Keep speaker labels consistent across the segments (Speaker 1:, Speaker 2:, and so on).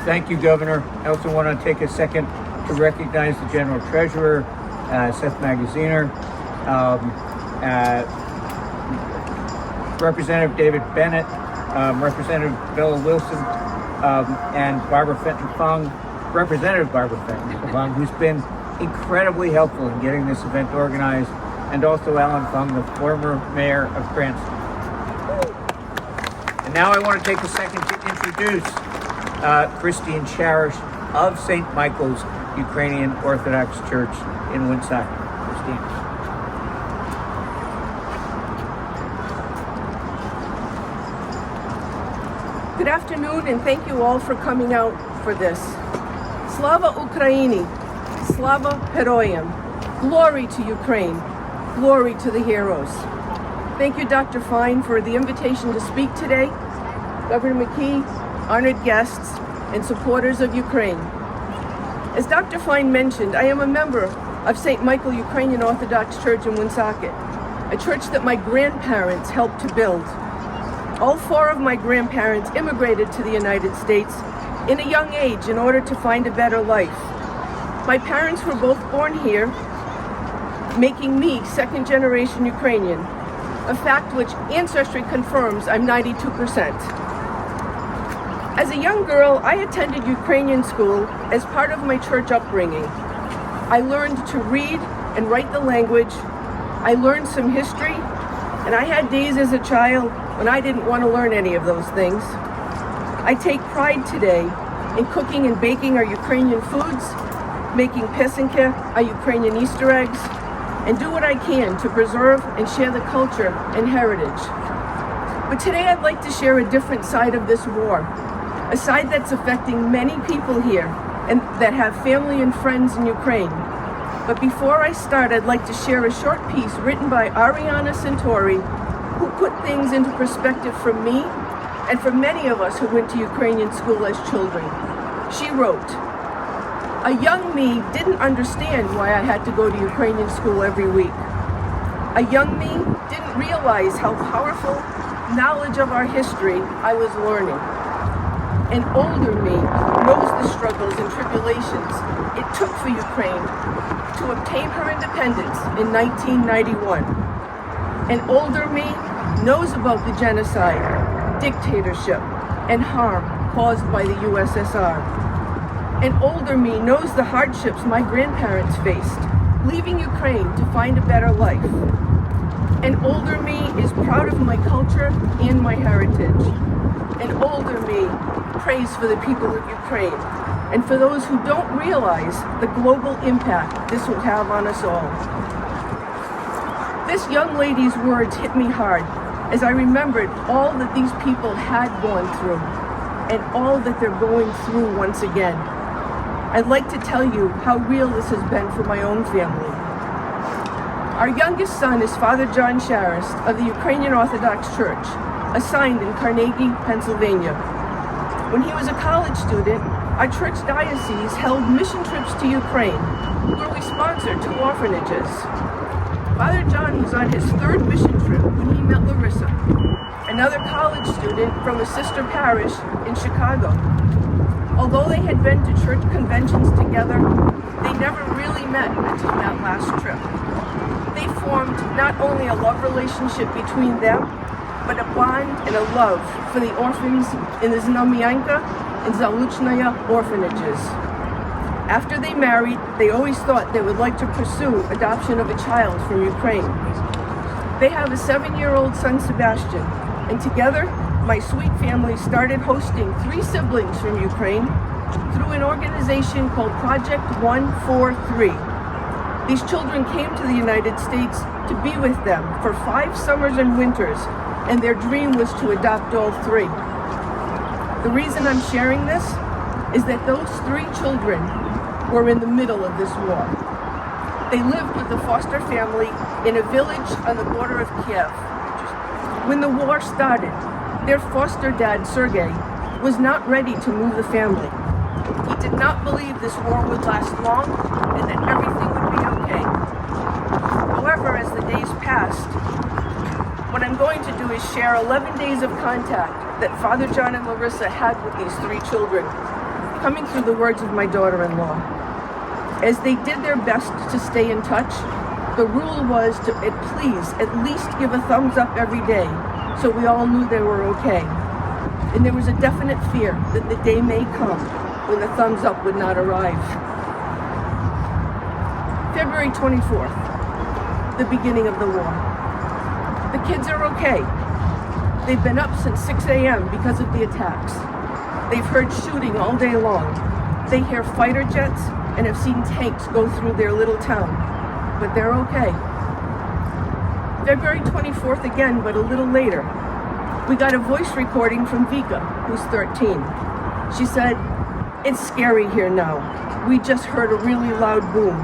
Speaker 1: Thank you, Governor. I also want to take a second to recognize the General Treasurer, Seth Magaziner, Representative David Bennett, Representative Bella Wilson, and Barbara Fenton, Representative Barbara Fenton, who's been incredibly helpful in getting this event organized, and also Alan Fung, the former mayor of Cranston. And now I want to take a second to introduce Christine Cherish of St. Michael's Ukrainian Orthodox Church in Woonsocket. Christine.
Speaker 2: Good afternoon, and thank you all for coming out for this. Slava Ukraini, Slava Heroyam. Glory to Ukraine, glory to the heroes. Thank you, Dr. Fine, for the invitation to speak today. Governor McKee, honored guests, and supporters of Ukraine. As Dr. Fine mentioned, I am a member of St. Michael Ukrainian Orthodox Church in Woonsocket, a church that my grandparents helped to build. All four of my grandparents immigrated to the United States in a young age in order to find a better life. My parents were both born here, making me second-generation Ukrainian, a fact which Ancestry confirms I'm 92%. As a young girl, I attended Ukrainian school as part of my church upbringing. I learned to read and write the language. I learned some history, and I had days as a child when I didn't want to learn any of those things. I take pride today in cooking and baking our Ukrainian foods, making pesenka, our Ukrainian Easter eggs, and do what I can to preserve and share the culture and heritage. But today I'd like to share a different side of this war, a side that's affecting many people here and that have family and friends in Ukraine. But before I start, I'd like to share a short piece written by Ariana Santori, who put things into perspective for me and for many of us who went to Ukrainian school as children. She wrote, "A young me didn't understand why I had to go to Ukrainian school every week. A young me didn't realize how powerful knowledge of our history I was learning. An older me knows the struggles and tribulations it took for Ukraine to obtain her independence in 1991. An older me knows about the genocide, dictatorship, and harm caused by the USSR. An older me knows the hardships my grandparents faced, leaving Ukraine to find a better life. An older me is proud of my culture and my heritage. An older me prays for the people of Ukraine and for those who don't realize the global impact this will have on us all." This young lady's words hit me hard as I remembered all that these people had gone through and all that they're going through once again. I'd like to tell you how real this has been for my own family. Our youngest son is Father John Sharist of the Ukrainian Orthodox Church, assigned in Carnegie, Pennsylvania. When he was a college student, our church diocese held mission trips to Ukraine, where we sponsored 2 orphanages. Father John was on his 3rd mission trip when he met Larissa, another college student from a sister parish in Chicago. Although they had been to church conventions together, they never really met until that last trip. They formed not only a love relationship between them, but a bond and a love for the orphans in the Znamianka and Zaluchnaya orphanages. After they married, they always thought they would like to pursue adoption of a child from Ukraine. They have a 7-year-old son, Sebastian, and together, my sweet family started hosting 3 siblings from Ukraine through an organization called Project 143. These children came to the United States to be with them for 5 summers and winters, and their dream was to adopt all 3. The reason I'm sharing this is that those 3 children were in the middle of this war. They lived with a foster family in a village on the border of Kiev. When the war started, their foster dad, Sergei, was not ready to move the family. He did not believe this war would last long and that everything would be okay. However, as the days passed, what I'm going to do is share 11 days of contact that Father John and Larissa had with these 3 children. coming through the words of my daughter-in-law. As they did their best to stay in touch, the rule was to please at least give a thumbs up every day so we all knew they were okay. And there was a definite fear that the day may come when the thumbs up would not arrive. February 24th, the beginning of the war. The kids are okay. They've been up since 6 a.m. because of the attacks. They've heard shooting all day long. They hear fighter jets and have seen tanks go through their little town, but they're okay. February 24th again, but a little later, we got a voice recording from Vika, who's 13. She said, "It's scary here now. We just heard a really loud boom.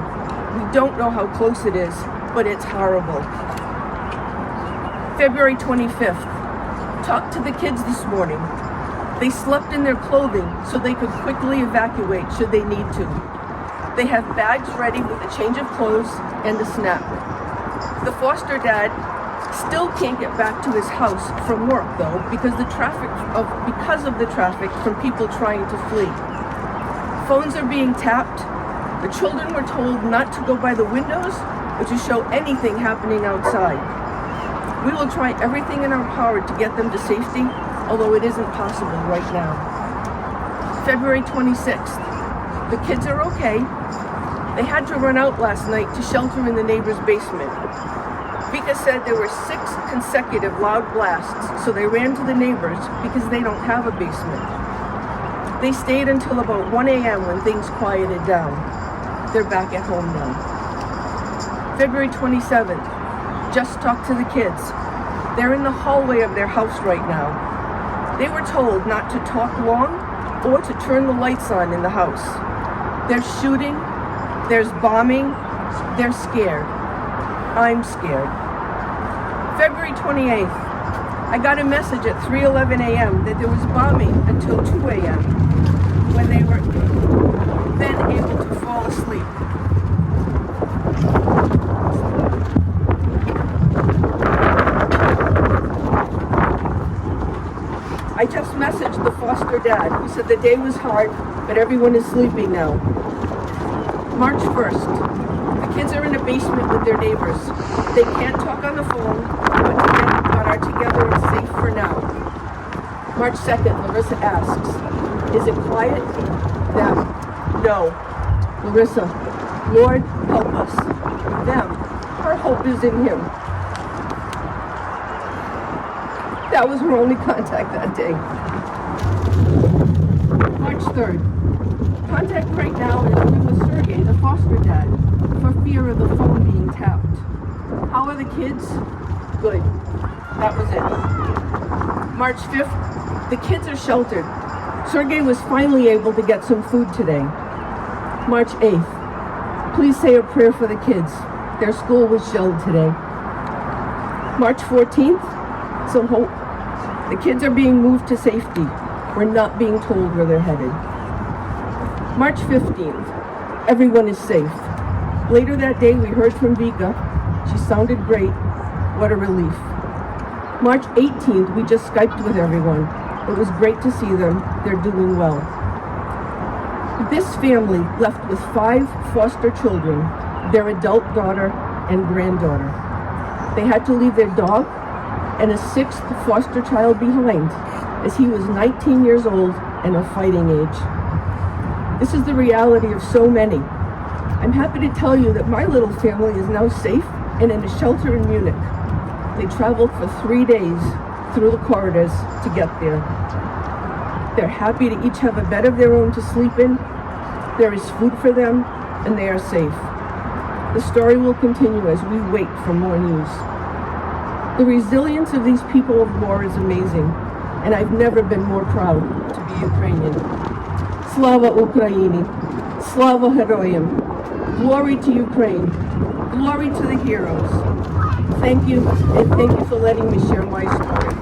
Speaker 2: We don't know how close it is, but it's horrible." February 25th, talked to the kids this morning. They slept in their clothing so they could quickly evacuate should they need to. They have bags ready with a change of clothes and a snack. The foster dad still can't get back to his house from work though because of the traffic from people trying to flee. Phones are being tapped. The children were told not to go by the windows or to show anything happening outside. We will try everything in our power to get them to safety, although it isn't possible right now. February 26th. The kids are okay. They had to run out last night to shelter in the neighbor's basement. Vika said there were 6 consecutive loud blasts, so they ran to the neighbors because they don't have a basement. They stayed until about 1 a.m. when things quieted down. They're back at home now. February 27th. Just talked to the kids. They're in the hallway of their house right now. They were told not to talk long or to turn the lights on in the house. There's shooting, there's bombing, they're scared. I'm scared. February 28th, I got a message at 3:11 a.m. that there was bombing until 2 a.m. when they were then able to fall asleep. I just messaged the foster dad who said the day was hard, but everyone is sleeping now. March 1st, the kids are in a basement with their neighbors. They can't talk on the phone, but are together and safe for now. March 2nd, Larissa asks, "Is it quiet?" Them, "No." Larissa, "Lord, help us." Them, "Our hope is in Him." That was her only contact that day. March 3rd. Contact right now is with Sergey, the foster dad, for fear of the phone being tapped. How are the kids? Good. That was it. March 5th. The kids are sheltered. Sergey was finally able to get some food today. March 8th. Please say a prayer for the kids. Their school was shelled today. March 14th. Some hope. The kids are being moved to safety. We're not being told where they're headed. March 15th. Everyone is safe. Later that day, we heard from Vika. She sounded great. What a relief. March 18th, we just Skyped with everyone. It was great to see them. They're doing well. This family left with 5 foster children, their adult daughter and granddaughter. They had to leave their dog and a 6th foster child behind, as he was 19 years old and of fighting age. This is the reality of so many. I'm happy to tell you that my little family is now safe and in a shelter in Munich. They traveled for 3 days through the corridors to get there. They're happy to each have a bed of their own to sleep in. There is food for them, and they are safe. The story will continue as we wait for more news. The resilience of these people of war is amazing, and I've never been more proud to be Ukrainian. Slava Ukraini! Slava Heroyam! Glory to Ukraine! Glory to the heroes! Thank you, and thank you for letting me share my story.